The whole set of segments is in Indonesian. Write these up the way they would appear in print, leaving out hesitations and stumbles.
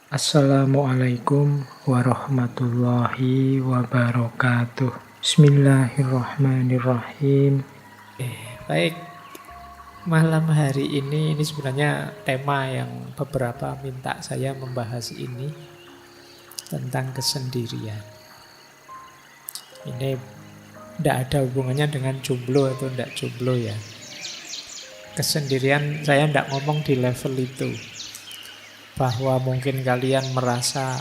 Assalamualaikum warahmatullahi wabarakatuh. Bismillahirrahmanirrahim. Baik, malam hari ini sebenarnya tema yang beberapa minta saya membahas ini tentang kesendirian. Ini tidak ada hubungannya dengan jomblo atau tidak jomblo ya. Kesendirian saya tidak ngomong di level itu. Bahwa mungkin kalian merasa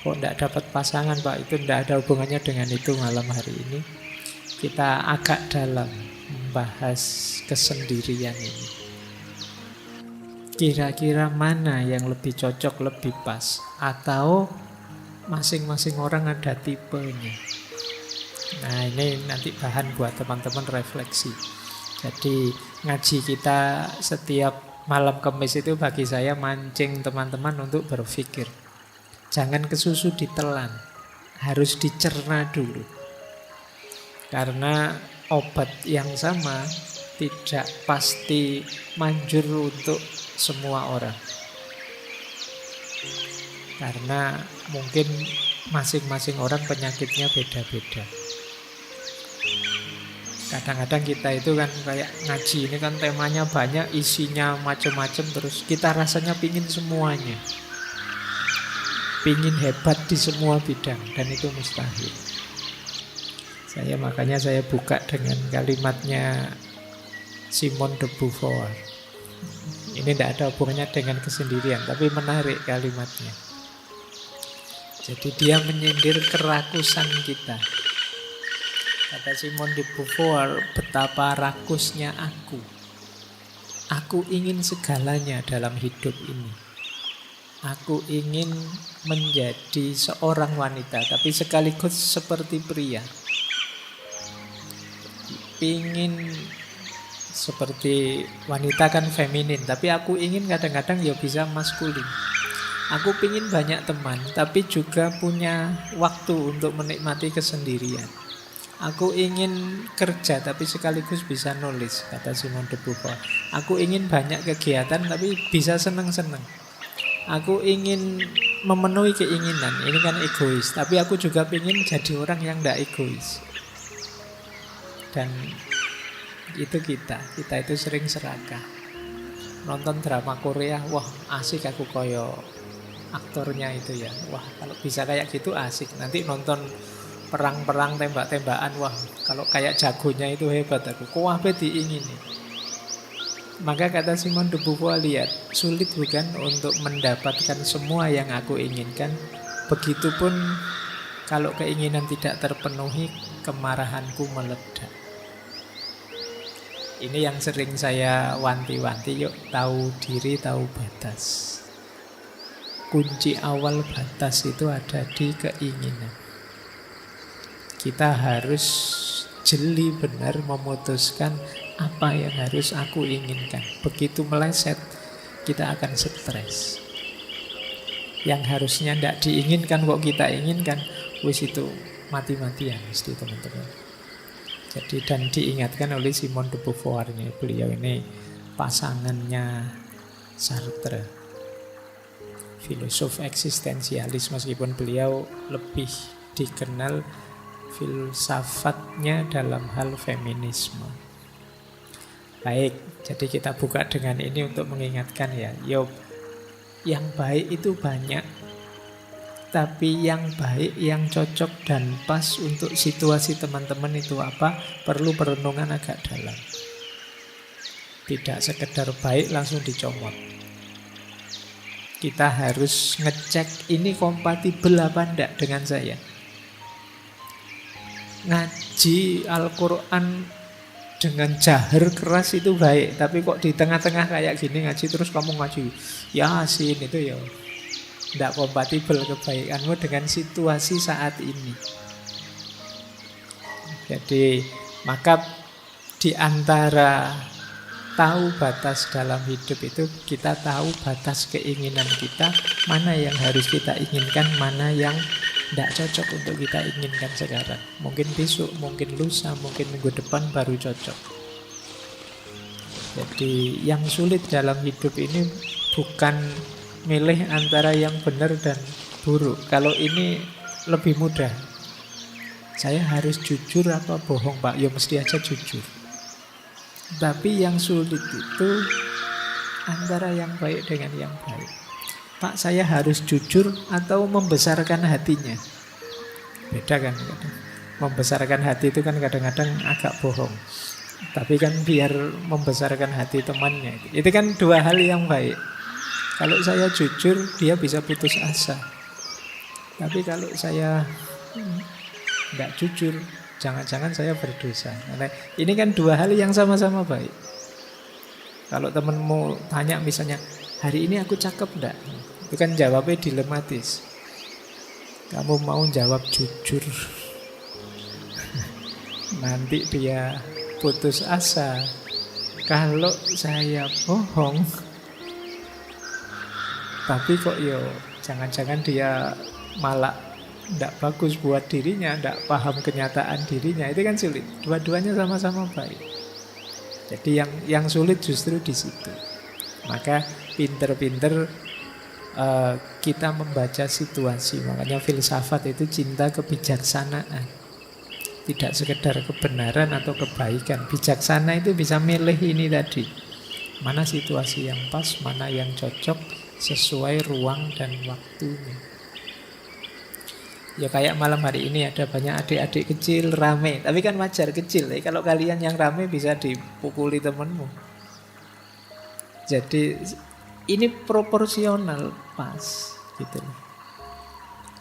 kok tidak dapat pasangan Pak, itu tidak ada hubungannya dengan itu. Malam hari ini kita agak dalam membahas kesendirian ini. Kira-kira mana yang lebih cocok, lebih pas, atau masing-masing orang ada tipenya. Nah, ini nanti bahan buat teman-teman refleksi. Jadi ngaji kita setiap malam Kamis itu bagi saya mancing teman-teman untuk berpikir. Jangan kesusu ditelan, harus dicerna dulu. Karena obat yang sama tidak pasti manjur untuk semua orang. Karena mungkin masing-masing orang penyakitnya beda-beda. Kadang-kadang kita itu kan kayak ngaji ini kan temanya banyak, isinya macam-macam, terus kita rasanya pingin semuanya. Pingin hebat di semua bidang, dan itu mustahil. Makanya saya buka dengan kalimatnya Simone de Beauvoir. Ini tidak ada hubungannya dengan kesendirian, tapi menarik kalimatnya. Jadi dia menyindir kerakusan kita. Kata Simone de Beauvoir, betapa rakusnya aku. Aku ingin segalanya dalam hidup ini. Aku ingin menjadi seorang wanita, tapi sekaligus seperti pria. Ingin seperti wanita kan feminin, tapi aku ingin kadang-kadang ya bisa maskulin. Aku ingin banyak teman, tapi juga punya waktu untuk menikmati kesendirian. Aku ingin kerja tapi sekaligus bisa nulis, kata Simone de Beauvoir. Aku ingin banyak kegiatan tapi bisa senang-senang. Aku ingin memenuhi keinginan, ini kan egois. Tapi aku juga ingin jadi orang yang tidak egois. Dan itu kita itu sering serakah. Nonton drama Korea, wah asik aku koyo aktornya itu ya. Wah kalau bisa kayak gitu asik. Nanti nonton perang-perang, tembak-tembakan, wah kalau kayak jagonya itu hebat aku. Kuwabe diingini. Maka kata Simone de Beauvoir, lihat, sulit bukan untuk mendapatkan semua yang aku inginkan. Begitupun kalau keinginan tidak terpenuhi, kemarahanku meledak. Ini yang sering saya wanti-wanti, yuk tahu diri, tahu batas. Kunci awal batas itu ada di keinginan. Kita harus jeli benar memutuskan apa yang harus aku inginkan. Begitu meleset, kita akan stres. Yang harusnya tidak diinginkan kok kita inginkan, wis itu mati-matian mesti teman-teman. Jadi dan diingatkan oleh Simone de Beauvoir ini, beliau ini pasangannya Sartre, filosof eksistensialis, meskipun beliau lebih dikenal filsafatnya dalam hal feminisme. Baik, jadi kita buka dengan ini untuk mengingatkan ya, yang baik itu banyak, tapi yang baik, yang cocok dan pas untuk situasi teman-teman itu apa, perlu perenungan agak dalam. Tidak sekedar baik langsung dicomot. Kita harus ngecek ini kompatibel apa enggak dengan saya. Ngaji Al-Quran dengan jahar keras itu baik, tapi kok di tengah-tengah kayak gini ngaji terus kamu ngaji Yasin, itu ya tidak kompatibel kebaikanmu dengan situasi saat ini. Jadi maka di antara tahu batas dalam hidup itu, kita tahu batas keinginan kita, mana yang harus kita inginkan, mana yang tidak cocok untuk kita inginkan sekarang. Mungkin besok, mungkin lusa, mungkin minggu depan baru cocok. Jadi yang sulit dalam hidup ini bukan milih antara yang benar dan buruk. Kalau ini lebih mudah. Saya harus jujur apa bohong, Pak? Ya mesti aja jujur. Tapi yang sulit itu antara yang baik dengan yang baik. Pak, saya harus jujur atau membesarkan hatinya? Beda kan kadang. Membesarkan hati itu kan kadang-kadang agak bohong. Tapi kan biar membesarkan hati temannya. Itu kan dua hal yang baik. Kalau saya jujur, dia bisa putus asa. Tapi kalau saya nggak jujur, jangan-jangan saya berdosa. Nah, ini kan dua hal yang sama-sama baik. Kalau temenmu tanya misalnya, hari ini aku cakep enggak? Itu kan jawabnya dilematis. Kamu mau jawab jujur, nanti dia putus asa. Kalau saya bohong, tapi kok yo jangan-jangan dia malah tidak bagus buat dirinya, tidak paham kenyataan dirinya, itu kan sulit. Dua-duanya sama-sama baik. Jadi yang sulit justru di situ. Maka pinter-pinter kita membaca situasi. Makanya filsafat itu cinta kebijaksanaan. Tidak sekedar kebenaran atau kebaikan. Bijaksana itu bisa milih ini tadi. Mana situasi yang pas, mana yang cocok sesuai ruang dan waktunya. Ya kayak malam hari ini ada banyak adik-adik kecil rame. Tapi kan wajar kecil. Kalau kalian yang rame bisa dipukuli temenmu. Jadi ini proporsional pas gitu loh.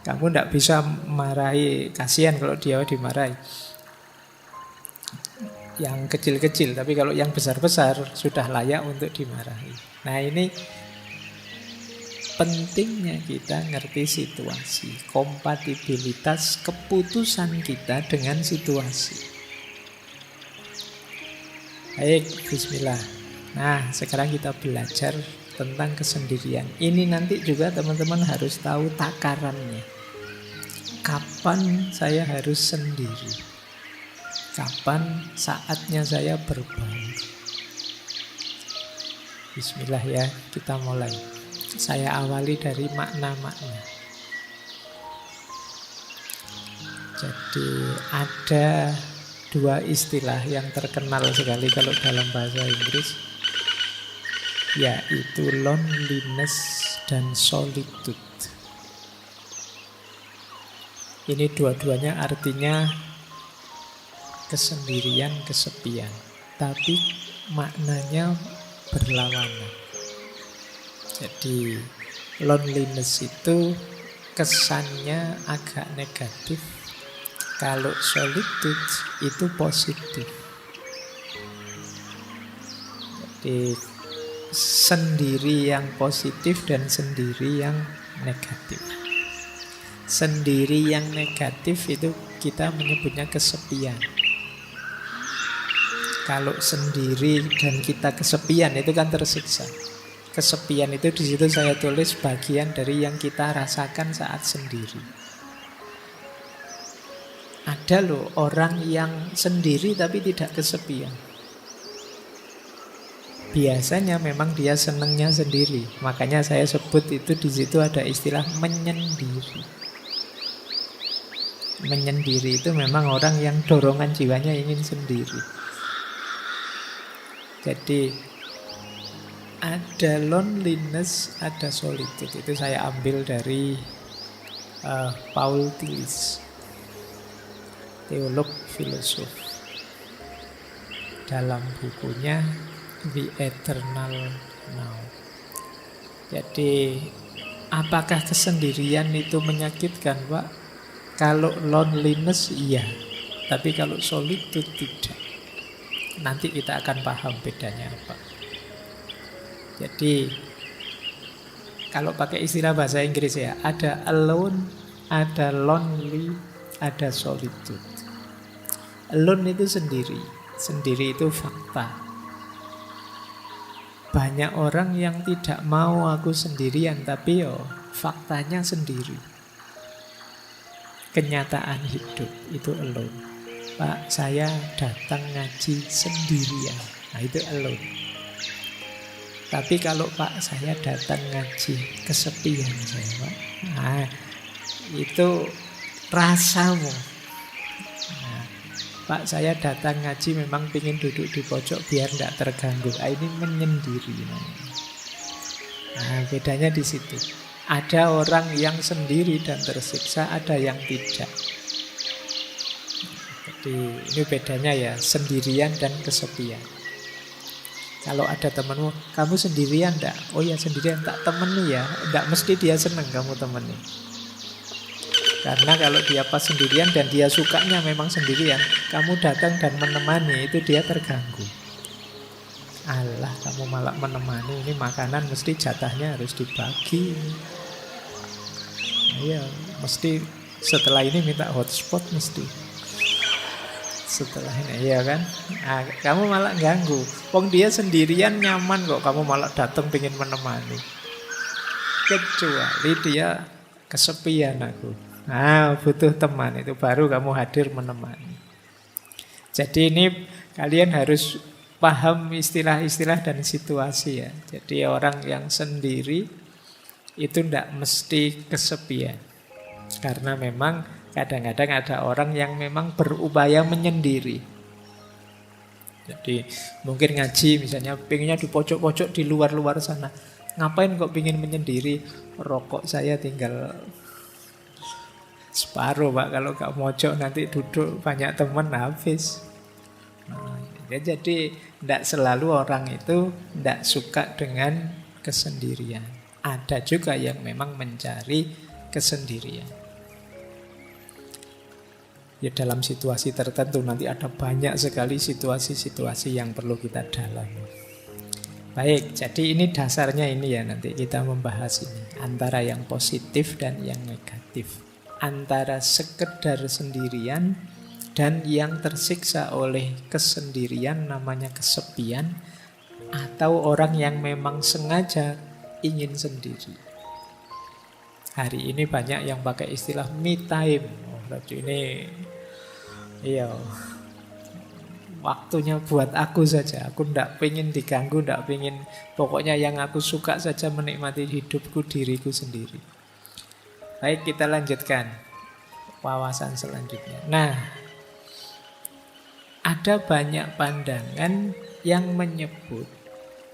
Kamu tidak bisa marahi, kasihan kalau dia dimarahi. Yang kecil-kecil, tapi kalau yang besar-besar sudah layak untuk dimarahi. Nah ini pentingnya kita ngerti situasi, kompatibilitas keputusan kita dengan situasi. Baik, bismillah. Nah, sekarang kita belajar tentang kesendirian. Ini nanti juga teman-teman harus tahu takarannya. Kapan saya harus sendiri? Kapan saatnya saya berbaur? Bismillah ya, kita mulai. Saya awali dari makna-makna. Jadi ada dua istilah yang terkenal sekali kalau dalam bahasa Inggris, yaitu loneliness dan solitude. Ini dua-duanya artinya kesendirian, kesepian, tapi maknanya berlawanan. Jadi loneliness itu kesannya agak negatif, kalau solitude itu positif. Jadi sendiri yang positif dan sendiri yang negatif. Sendiri yang negatif itu kita menyebutnya kesepian. Kalau sendiri dan kita kesepian itu kan tersiksa. Kesepian itu di situ saya tulis bagian dari yang kita rasakan saat sendiri. Ada loh orang yang sendiri tapi tidak kesepian. Biasanya memang dia senangnya sendiri. Makanya saya sebut itu di situ ada istilah menyendiri. Menyendiri itu memang orang yang dorongan jiwanya ingin sendiri. Jadi ada loneliness, ada solitude. Itu saya ambil dari Paul Tillich, teolog filosof, dalam bukunya The Eternal Now. Jadi apakah kesendirian itu menyakitkan, Pak? Kalau loneliness iya, tapi kalau solitude tidak. Nanti kita akan paham bedanya apa. Jadi kalau pakai istilah bahasa Inggris ya, ada alone, ada lonely, ada solitude. Alone itu sendiri. Sendiri itu fakta. Banyak orang yang tidak mau aku sendirian, tapi faktanya sendiri. Kenyataan hidup itu alone. Pak, saya datang ngaji sendirian. Nah itu alone. Tapi kalau Pak saya datang ngaji, kesepian saya Pak. Nah, itu rasamu. Nah, Pak saya datang ngaji memang ingin duduk di pojok biar tidak terganggu. Ini menyendiri. Nah, bedanya di situ. Ada orang yang sendiri dan tersiksa, ada yang tidak. Jadi ini bedanya ya, sendirian dan kesepian. Kalau ada temanmu, kamu sendirian enggak? Oh ya sendirian, tak temeni ya. Enggak mesti dia seneng kamu temeni. Karena kalau dia pas sendirian dan dia sukanya memang sendirian, kamu datang dan menemani, itu dia terganggu. Alah, kamu malah menemani, ini makanan mesti jatahnya harus dibagi. Iya, mesti setelah ini minta hotspot mesti. Setelah ini, iya kan? Nah, kamu malah ganggu. Wong dia sendirian nyaman kok, kamu malah datang pengen menemani. Kecuali dia kesepian aku. Nah, butuh teman, itu baru kamu hadir menemani. Jadi ini kalian harus paham istilah-istilah dan situasi ya. Jadi orang yang sendiri itu tidak mesti kesepian. Karena memang kadang-kadang ada orang yang memang berupaya menyendiri. Jadi mungkin ngaji misalnya pengennya di pojok-pojok di luar-luar sana. Ngapain kok pengen menyendiri? Rokok saya tinggal separuh Pak. Kalau gak mojok nanti duduk banyak teman habis. Nah, ya jadi tidak selalu orang itu tidak suka dengan kesendirian. Ada juga yang memang mencari kesendirian. Ya dalam situasi tertentu nanti ada banyak sekali situasi-situasi yang perlu kita dalami. Baik, jadi ini dasarnya ini ya nanti kita membahas ini. Antara yang positif dan yang negatif. Antara sekedar sendirian dan yang tersiksa oleh kesendirian namanya kesepian. Atau orang yang memang sengaja ingin sendiri. Hari ini banyak yang pakai istilah me time. Oh, berarti ini iya, waktunya buat aku saja. Aku tidak pengen diganggu, tidak pengen. Pokoknya yang aku suka saja menikmati hidupku, diriku sendiri. Baik, kita lanjutkan wawasan selanjutnya. Nah, ada banyak pandangan yang menyebut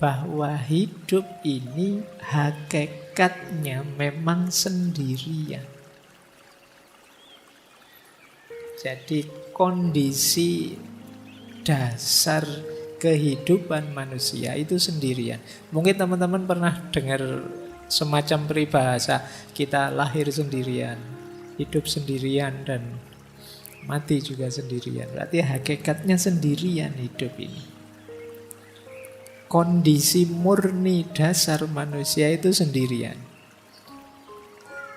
bahwa hidup ini hakikatnya memang sendirian. Jadi kondisi dasar kehidupan manusia itu sendirian. Mungkin teman-teman pernah dengar semacam peribahasa, kita lahir sendirian, hidup sendirian, dan mati juga sendirian. Berarti hakikatnya sendirian hidup ini. Kondisi murni dasar manusia itu sendirian.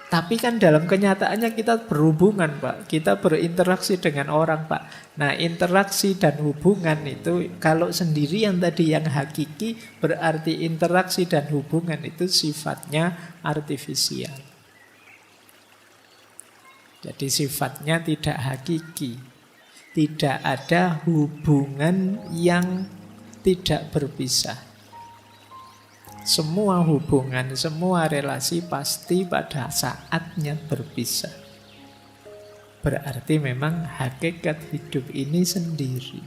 Tapi kan dalam kenyataannya kita berhubungan Pak. Kita berinteraksi dengan orang Pak. Nah interaksi dan hubungan itu kalau sendirian tadi yang hakiki, berarti interaksi dan hubungan itu sifatnya artifisial. Jadi sifatnya tidak hakiki. Tidak ada hubungan yang tidak berpisah. Semua hubungan, semua relasi pasti pada saatnya berpisah. Berarti memang hakikat hidup ini sendiri.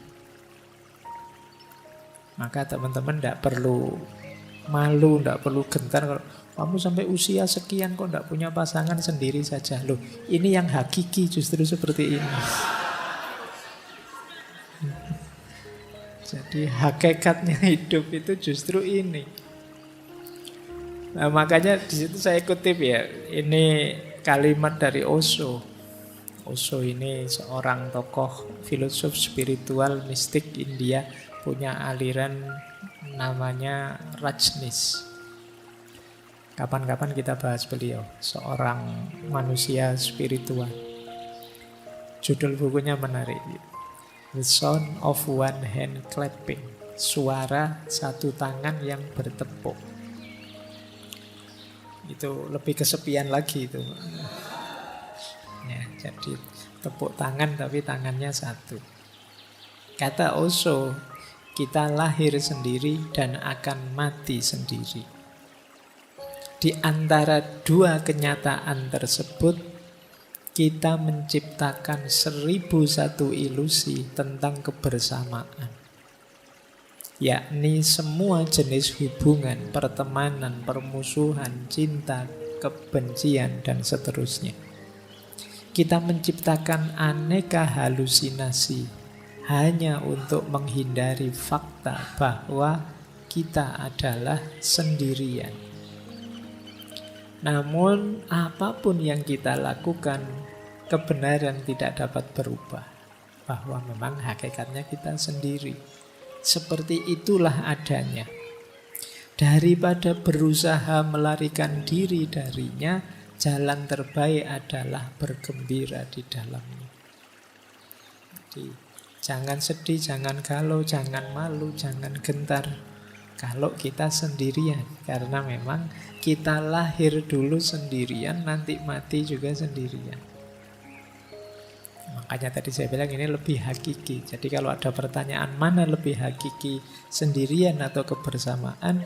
Maka teman-teman tidak perlu malu, tidak perlu gentar kalau kamu sampai usia sekian kok tidak punya pasangan, sendiri saja. Loh, ini yang hakiki justru seperti ini. Jadi hakikatnya hidup itu justru ini. Nah, makanya di situ saya kutip ya, ini kalimat dari Osho. Osho ini seorang tokoh filosof spiritual mistik India, punya aliran namanya Rajneesh. Kapan-kapan kita bahas beliau, seorang manusia spiritual. Judul bukunya menarik, The Sound of One Hand Clapping, suara satu tangan yang bertepuk. Itu lebih kesepian lagi itu. Ya, jadi tepuk tangan tapi tangannya satu. Kata Osho, Kita lahir sendiri dan akan mati sendiri. Di antara dua kenyataan tersebut, kita menciptakan 1001 ilusi tentang kebersamaan. Yakni semua jenis hubungan, pertemanan, permusuhan, cinta, kebencian, dan seterusnya. Kita menciptakan aneka halusinasi hanya untuk menghindari fakta bahwa kita adalah sendirian. Namun apapun yang kita lakukan, kebenaran tidak dapat berubah. Bahwa memang hakikatnya kita sendiri. Seperti itulah adanya. Daripada berusaha melarikan diri darinya, jalan terbaik adalah bergembira di dalamnya. Jadi, jangan sedih, jangan galau, jangan malu, jangan gentar kalau kita sendirian. Karena memang kita lahir dulu sendirian, nanti mati juga sendirian. Makanya tadi saya bilang ini lebih hakiki. Jadi kalau ada pertanyaan mana lebih hakiki, sendirian atau kebersamaan,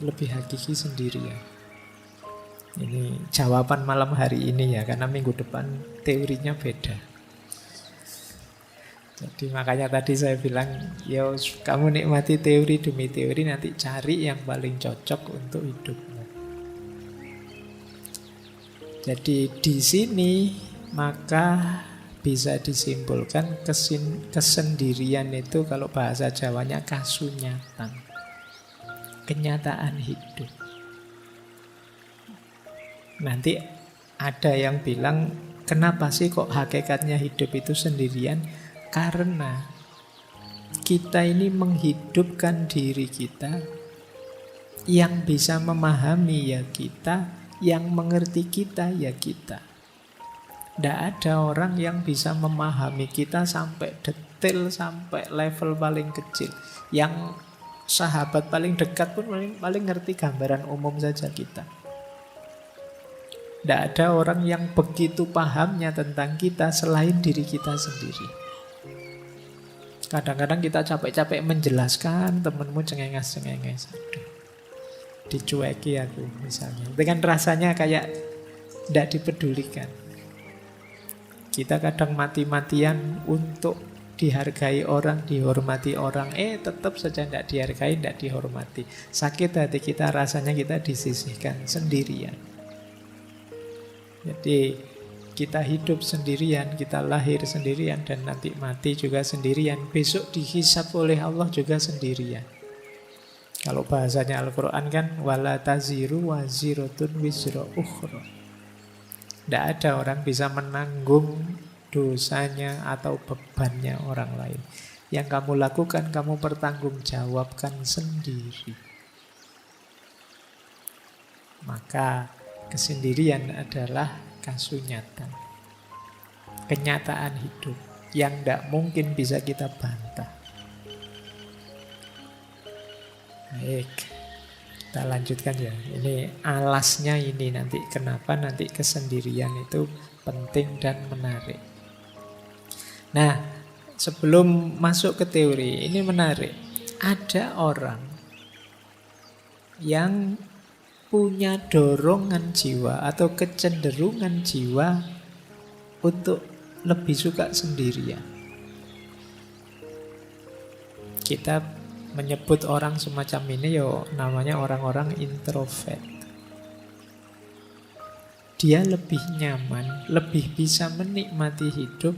lebih hakiki sendirian. Ini jawaban malam hari ini ya, karena minggu depan teorinya beda. Jadi makanya tadi saya bilang, yo kamu nikmati teori demi teori, nanti cari yang paling cocok untuk hidupmu. Jadi di sini maka bisa disimpulkan kesendirian itu kalau bahasa Jawanya kasunyatan, kenyataan hidup. Nanti ada yang bilang, kenapa sih kok hakikatnya hidup itu sendirian? Karena kita ini menghidupkan diri kita, yang bisa memahami ya kita, yang mengerti kita ya kita. Tidak ada orang yang bisa memahami kita sampai detail, sampai level paling kecil. Yang sahabat paling dekat pun paling ngerti gambaran umum saja kita. Tidak ada orang yang begitu pahamnya tentang kita selain diri kita sendiri. Kadang-kadang kita capek-capek menjelaskan, temenmu cengenges-cengenges. Dicueki aku misalnya. Dengan rasanya kayak tidak dipedulikan. Kita kadang mati-matian untuk dihargai orang, dihormati orang. Tetap saja tidak dihargai, tidak dihormati. Sakit hati kita, rasanya kita disisihkan sendirian. Jadi kita hidup sendirian, kita lahir sendirian, dan nanti mati juga sendirian. Besok dihisab oleh Allah juga sendirian. Kalau bahasanya Al-Quran kan, wala taziru waziratun wizra ukhra. Tidak ada orang bisa menanggung dosanya atau bebannya orang lain. Yang kamu lakukan, kamu pertanggungjawabkan sendiri. Maka kesendirian adalah kasunyatan, kenyataan hidup yang tidak mungkin bisa kita bantah. Baik, kita lanjutkan ya. Ini alasnya ini nanti. Kenapa nanti kesendirian itu penting dan menarik. Nah, sebelum masuk ke teori, ini menarik. Ada orang yang punya dorongan jiwa atau kecenderungan jiwa untuk lebih suka sendirian. Kita menyebut orang semacam ini namanya orang-orang introvert. Dia lebih nyaman, lebih bisa menikmati hidup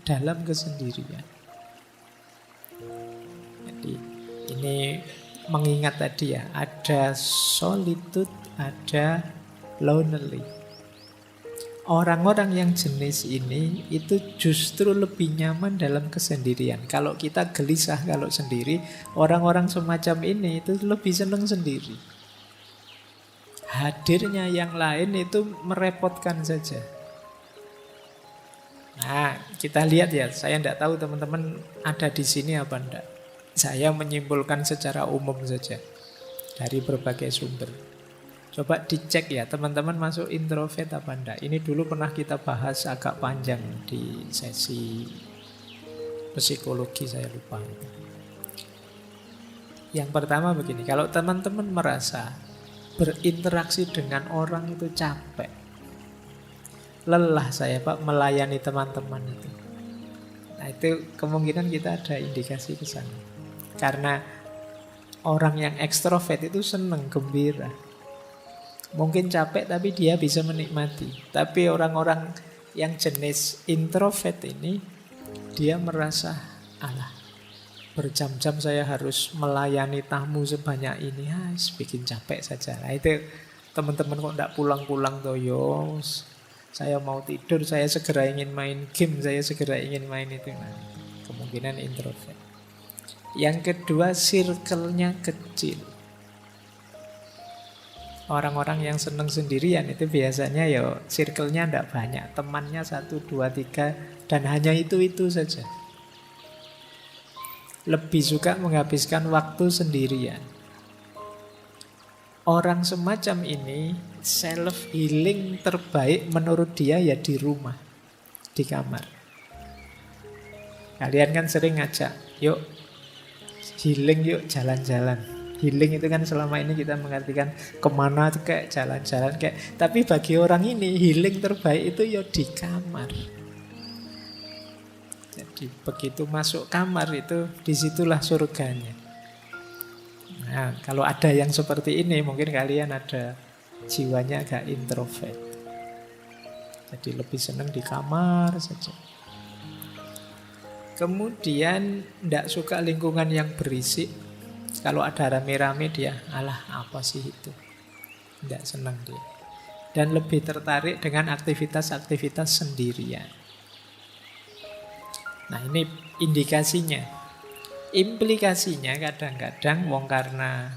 dalam kesendirian. Jadi ini mengingat tadi ya, ada solitude, ada lonely. Orang-orang yang jenis ini itu justru lebih nyaman dalam kesendirian. Kalau kita gelisah kalau sendiri, orang-orang semacam ini itu lebih senang sendiri. Hadirnya yang lain itu merepotkan saja. Nah, kita lihat ya, saya tidak tahu teman-teman ada di sini apa enggak. Saya menyimpulkan secara umum saja dari berbagai sumber. Coba dicek ya, teman-teman masuk introvert apa enggak. Ini dulu pernah kita bahas agak panjang di sesi psikologi, saya lupa. Yang pertama begini, kalau teman-teman merasa berinteraksi dengan orang itu capek, lelah saya Pak melayani teman-teman itu. Nah itu kemungkinan kita ada indikasi ke sana. Karena orang yang ekstrovert itu senang, gembira. Mungkin capek tapi dia bisa menikmati. Tapi orang-orang yang jenis introvert ini, dia merasa, alah, berjam-jam saya harus melayani tamu sebanyak ini, bikin capek saja. Nah itu teman-teman kok enggak pulang-pulang toh, yos. Saya mau tidur, saya segera ingin main game, saya segera ingin main itu. Nah, kemungkinan introvert. Yang kedua, circle-nya kecil. Orang-orang yang senang sendirian itu biasanya ya circle-nya enggak banyak. Temannya 1, 2, 3 dan hanya itu-itu saja. Lebih suka menghabiskan waktu sendirian. Orang semacam ini self healing terbaik menurut dia ya di rumah, di kamar. Kalian kan sering ngajak, yuk healing, yuk jalan-jalan. Healing itu kan selama ini kita mengartikan kemana tuh kayak jalan-jalan kayak. Tapi bagi orang ini healing terbaik itu ya di kamar. Jadi begitu masuk kamar itu disitulah surganya. Nah kalau ada yang seperti ini mungkin kalian ada jiwanya agak introvert. Jadi lebih senang di kamar saja. Kemudian tidak suka lingkungan yang berisik. Kalau ada rame-rame dia, alah apa sih itu. Tidak senang dia. Dan lebih tertarik dengan aktivitas-aktivitas sendirian. Nah ini indikasinya. Implikasinya kadang-kadang wong karena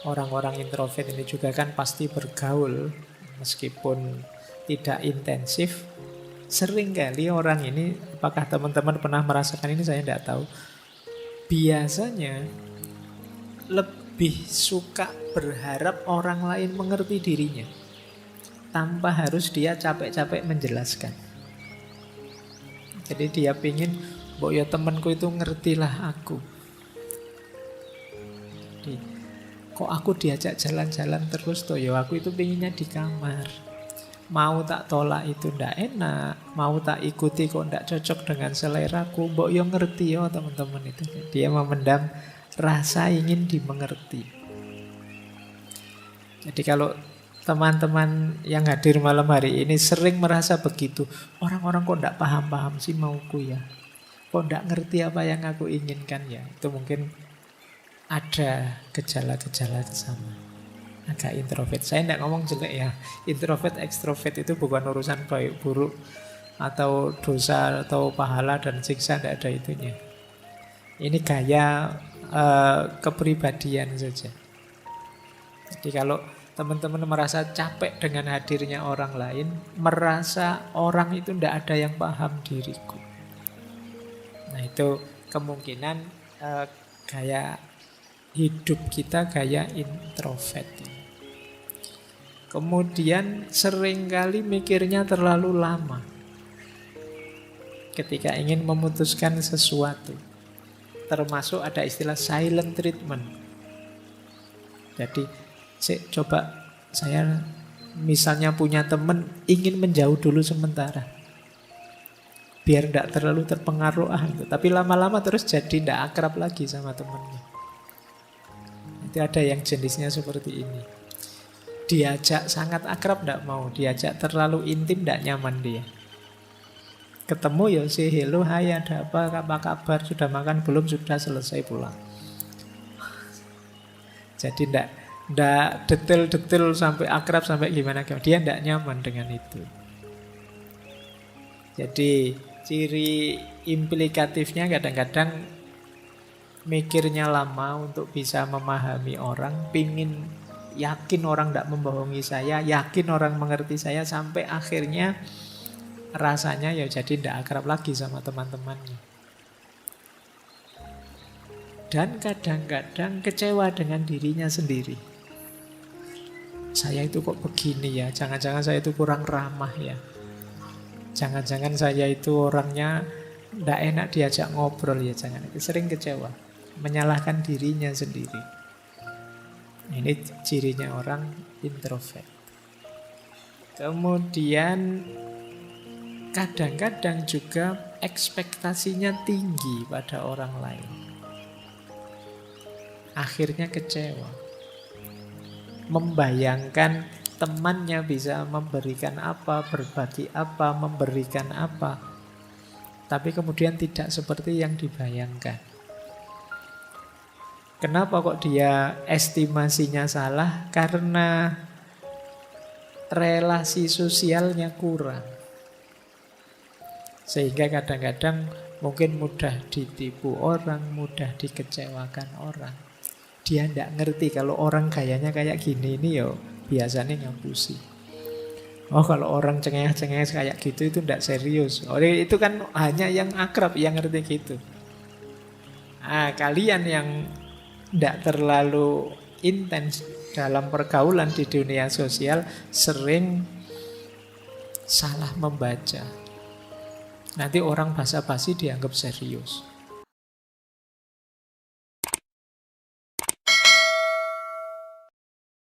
orang-orang introvert ini juga kan pasti bergaul meskipun tidak intensif. Seringkali orang ini, apakah teman-teman pernah merasakan ini saya tidak tahu. Biasanya lebih suka berharap orang lain mengerti dirinya tanpa harus dia capek-capek menjelaskan. Jadi dia pingin, mbok ya temanku itu ngertilah aku. Jadi, kok aku diajak jalan-jalan terus toh ya aku itu pinginnya di kamar. Mau tak tolak itu ndak enak, mau tak ikuti kok ndak cocok dengan seleraku. Mbok yo ngerti yo teman-teman itu. Dia memendam rasa ingin dimengerti. Jadi kalau teman-teman yang hadir malam hari ini sering merasa begitu, orang-orang kok ndak paham-paham sih mauku ya, kok ndak ngerti apa yang aku inginkan ya, itu mungkin ada gejala-gejala kesana. Agak introvert. Saya tidak ngomong jelek ya. Introvert, ekstrovert itu bukan urusan baik buruk atau dosa atau pahala dan siksa, tidak ada itunya. Ini gaya kepribadian saja. Jadi kalau teman-teman merasa capek dengan hadirnya orang lain, merasa orang itu tidak ada yang paham diriku. Nah itu kemungkinan gaya hidup kita gaya introvert. Kemudian seringkali mikirnya terlalu lama ketika ingin memutuskan sesuatu. Termasuk ada istilah silent treatment. Jadi coba saya misalnya punya teman ingin menjauh dulu sementara biar tidak terlalu terpengaruh tapi lama-lama terus jadi tidak akrab lagi sama temannya. Itu ada yang jenisnya seperti ini. Diajak sangat akrab tidak mau, diajak terlalu intim tidak nyaman dia. Ketemu ya say hello, hai ada apa kabar, sudah makan belum, sudah selesai pulang. Jadi tidak detail-detail sampai akrab sampai gimana, dia tidak nyaman dengan itu. Jadi ciri implikatifnya kadang-kadang mikirnya lama untuk bisa memahami orang, pingin yakin orang tidak membohongi saya, yakin orang mengerti saya, sampai akhirnya rasanya ya jadi tidak akrab lagi sama teman-temannya. Dan kadang-kadang kecewa dengan dirinya sendiri. Saya itu kok begini ya, jangan-jangan saya itu kurang ramah ya, jangan-jangan saya itu orangnya tidak enak diajak ngobrol ya, jangan. Itu sering kecewa. menyalahkan dirinya sendiri. Ini cirinya orang introvert. Kemudian kadang-kadang juga ekspektasinya tinggi pada orang lain. Akhirnya kecewa. Membayangkan temannya bisa memberikan apa, berbagi apa, memberikan apa. Tapi kemudian tidak seperti yang dibayangkan. Kenapa kok dia estimasinya salah? Karena relasi sosialnya kurang. Sehingga kadang-kadang mungkin mudah ditipu orang, mudah dikecewakan orang. Dia tidak ngerti kalau orang gayanya kayak gini ini yo biasanya ngapusi. Oh kalau orang cengeng-cengeng kayak gitu itu tidak serius. Oh itu kan hanya yang akrab yang ngerti gitu. Kalian yang tidak terlalu intens dalam pergaulan di dunia sosial sering salah membaca. Nanti orang basa-basi dianggap serius.